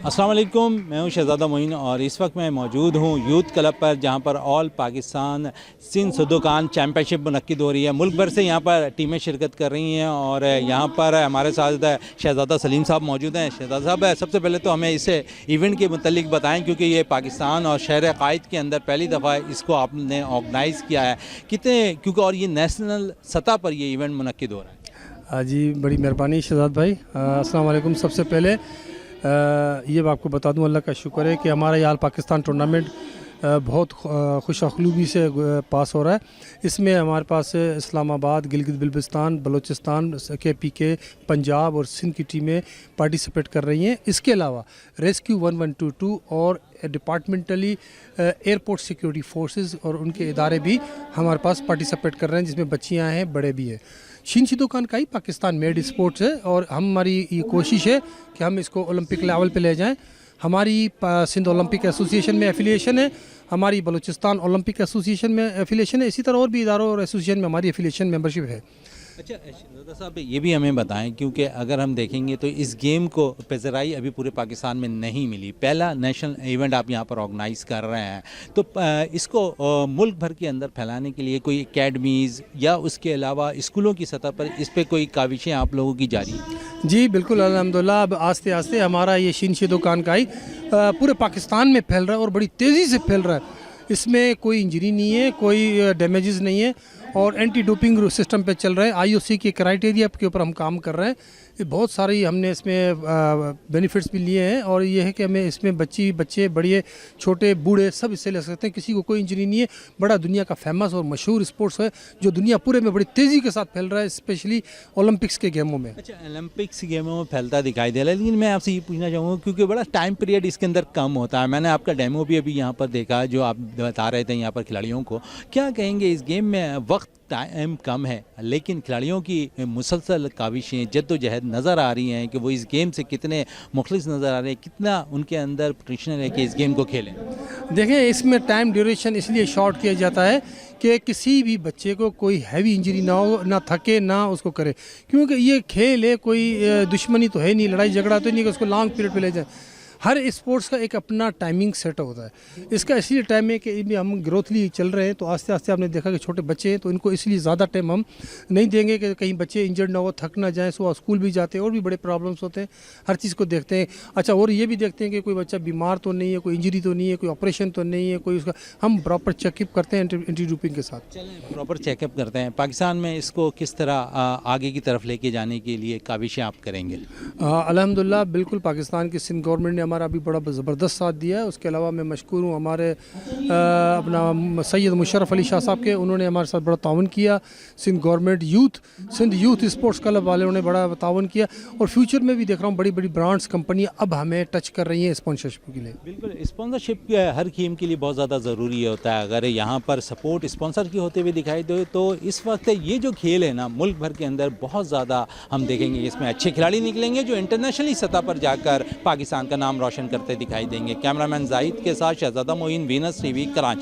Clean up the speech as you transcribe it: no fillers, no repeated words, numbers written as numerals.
अस्सलाम वालेकुम, मैं हूं शहज़ादा मोइन और इस वक्त मैं मौजूद हूं यूथ क्लब पर, जहां पर ऑल पाकिस्तान सिंध सुदोकान चैम्पियनशिप मुनक्किद हो रही है। मुल्क भर से यहां पर टीमें शिरकत कर रही हैं और यहां पर हमारे साथ शहज़ादा सलीम साहब मौजूद हैं। शहज़ादा साहब, सबसे पहले तो हमें इस इवेंट के मुतल्लिक बताएँ, क्योंकि ये पाकिस्तान और शहर क़ाइद के अंदर पहली दफ़ा इसको आपने ऑर्गेनाइज़ किया है। कितने क्योंकि और ये नेशनल सतह पर ये इवेंट मुनक्किद हो रहा है। जी, बड़ी मेहरबानी शहजाद भाई। अस्सलाम वालेकुम। सबसे पहले ये आपको बता दूं, अल्लाह का शुक्र है कि हमारा ये आल पाकिस्तान टूर्नामेंट बहुत खुश अखलूबी से पास हो रहा है। इसमें हमारे पास इस्लामाबाद, गिलगित बिल्तिस्तान, बलूचिस्तान, KPK, पंजाब और सिंध की टीमें पार्टिसिपेट कर रही हैं। इसके अलावा रेस्क्यू 1122 और डिपार्टमेंटली एयरपोर्ट सिक्योरिटी फोर्सेस और उनके इदारे भी हमारे पास पार्टिसिपेट कर रहे हैं, जिसमें बच्चियां हैं, बड़े भी हैं। सिंध सुदोकान का ही पाकिस्तान मेड स्पोर्ट्स है और हमारी ये कोशिश है कि हम इसको ओलंपिक लेवल पे ले जाएं। हमारी सिंध ओलंपिक एसोसिएशन में एफिलिएशन है, हमारी बलूचिस्तान ओलंपिक एसोसिएशन में एफिलिएशन है, इसी तरह और भी इदारों और एसोसिएशन में हमारी एफिलिएशन मेंबरशिप है। अच्छा शहज़ादा साहब, ये भी हमें बताएं, क्योंकि अगर हम देखेंगे तो इस गेम को पेजराई अभी पूरे पाकिस्तान में नहीं मिली। पहला नेशनल इवेंट आप यहाँ पर ऑर्गेनाइज़ कर रहे हैं, तो इसको मुल्क भर के अंदर फैलाने के लिए कोई एकेडमीज़ या उसके अलावा स्कूलों की सतह पर इस पर कोई काविशें आप लोगों की जारी हैं? जी बिल्कुल, अल्हम्दुलिल्लाह। अब आस्ते आस्ते हमारा ये सिंध सुदोकान का ही पूरे पाकिस्तान में फैल रहा है और बड़ी तेज़ी से फैल रहा है। इसमें कोई इंजरी नहीं है, कोई डैमेजेस नहीं है और एंटी डोपिंग सिस्टम पे चल रहे हैं। IOC के क्राइटेरिया के ऊपर हम काम कर रहे हैं। ये बहुत सारी हमने इसमें बेनिफिट्स भी लिए हैं और ये है कि हमें इसमें बच्चे बड़े छोटे बूढ़े सब हिस्से ले सकते हैं, किसी को कोई इंजरी नहीं है। बड़ा दुनिया का फेमस और मशहूर स्पोर्ट्स है जो दुनिया पूरे में बड़ी तेज़ी के साथ फैल रहा है, स्पेशली ओलंपिक्स के गेमों में। अच्छा, ओलंपिक्स गेमों में फैलता दिखाई दे रहा है, लेकिन मैं आपसे ये पूछना चाहूँगा, क्योंकि बड़ा टाइम पीरियड इसके अंदर कम होता है। मैंने आपका डेमो भी अभी यहाँ पर देखा, जो आप बता रहे थे यहाँ पर खिलाड़ियों को। क्या कहेंगे, इस गेम में वक्त टाइम कम है, लेकिन खिलाड़ियों की मुसलसल काविशें, जद्दोजहद नज़र आ रही हैं कि वो इस गेम से कितने मुखलिस नज़र आ रहे हैं, कितना उनके अंदर पोटेंशियल है कि इस गेम को खेलें। देखें, इसमें टाइम ड्यूरेशन इसलिए शॉर्ट किया जाता है कि किसी भी बच्चे को कोई हैवी इंजरी ना हो, ना थके, ना उसको करे, क्योंकि ये खेल है, कोई दुश्मनी तो है नहीं, लड़ाई झगड़ा तो नहीं कि उसको लॉन्ग पीरियड पे ले जाए। हर स्पोर्ट्स का एक अपना टाइमिंग सेट होता है। इसका इसलिए टाइम है कि इनमें हम ग्रोथली चल रहे हैं, तो आस्ते आस्ते आपने देखा कि छोटे बच्चे हैं, तो इनको इसलिए ज़्यादा टाइम हम नहीं देंगे कि कहीं बच्चे इंजर्ड ना हो, थक ना जाएँ। सुबह स्कूल भी जाते हैं और भी बड़े प्रॉब्लम्स होते हैं, हर चीज़ को देखते हैं। अच्छा, और ये भी देखते हैं कि कोई बच्चा बीमार तो नहीं है, कोई इंजरी तो नहीं है, कोई ऑपरेशन तो नहीं है, कोई उसका हम प्रॉपर चेकअप करते हैं एंटी डोपिंग के साथ। चलें, प्रॉपर चेकअप करते हैं। पाकिस्तान में इसको किस तरह आगे की तरफ लेके जाने के लिए काविशें आप करेंगे? अल्हम्दुलिल्लाह, बिल्कुल। पाकिस्तान की सिंध गवर्नमेंट ने हमारा अभी बड़ा ज़बरदस्त साथ दिया है। उसके अलावा मैं मशकूर हूँ हमारे अपना सैयद मुशर्रफ अली शाह साहब के, उन्होंने हमारे साथ बड़ा ताउन किया। Sindh government Sindh youth sports club वाले उन्होंने बड़ा ताउन किया और फ्यूचर में भी देख रहा हूँ बड़ी बड़ी ब्रांड्स कंपनियाँ अब हमें टच कर रही हैं स्पॉन्सरशिप के लिए। बिल्कुल, स्पॉन्सरशिप हर गेम के लिए बहुत ज़्यादा ज़रूरी होता है। अगर यहाँ पर सपोर्ट स्पॉन्सर की होते हुए दिखाई दे, तो इस वक्त ये जो खेल है ना, मुल्क भर के अंदर बहुत ज़्यादा हम देखेंगे इसमें अच्छे खिलाड़ी निकलेंगे जो इंटरनेशनली सतह पर जाकर पाकिस्तान का नाम रोशन करते दिखाई देंगे। कैमरामैन जाहिद के साथ शहज़ादा मोइन, वीनस TV, कराची।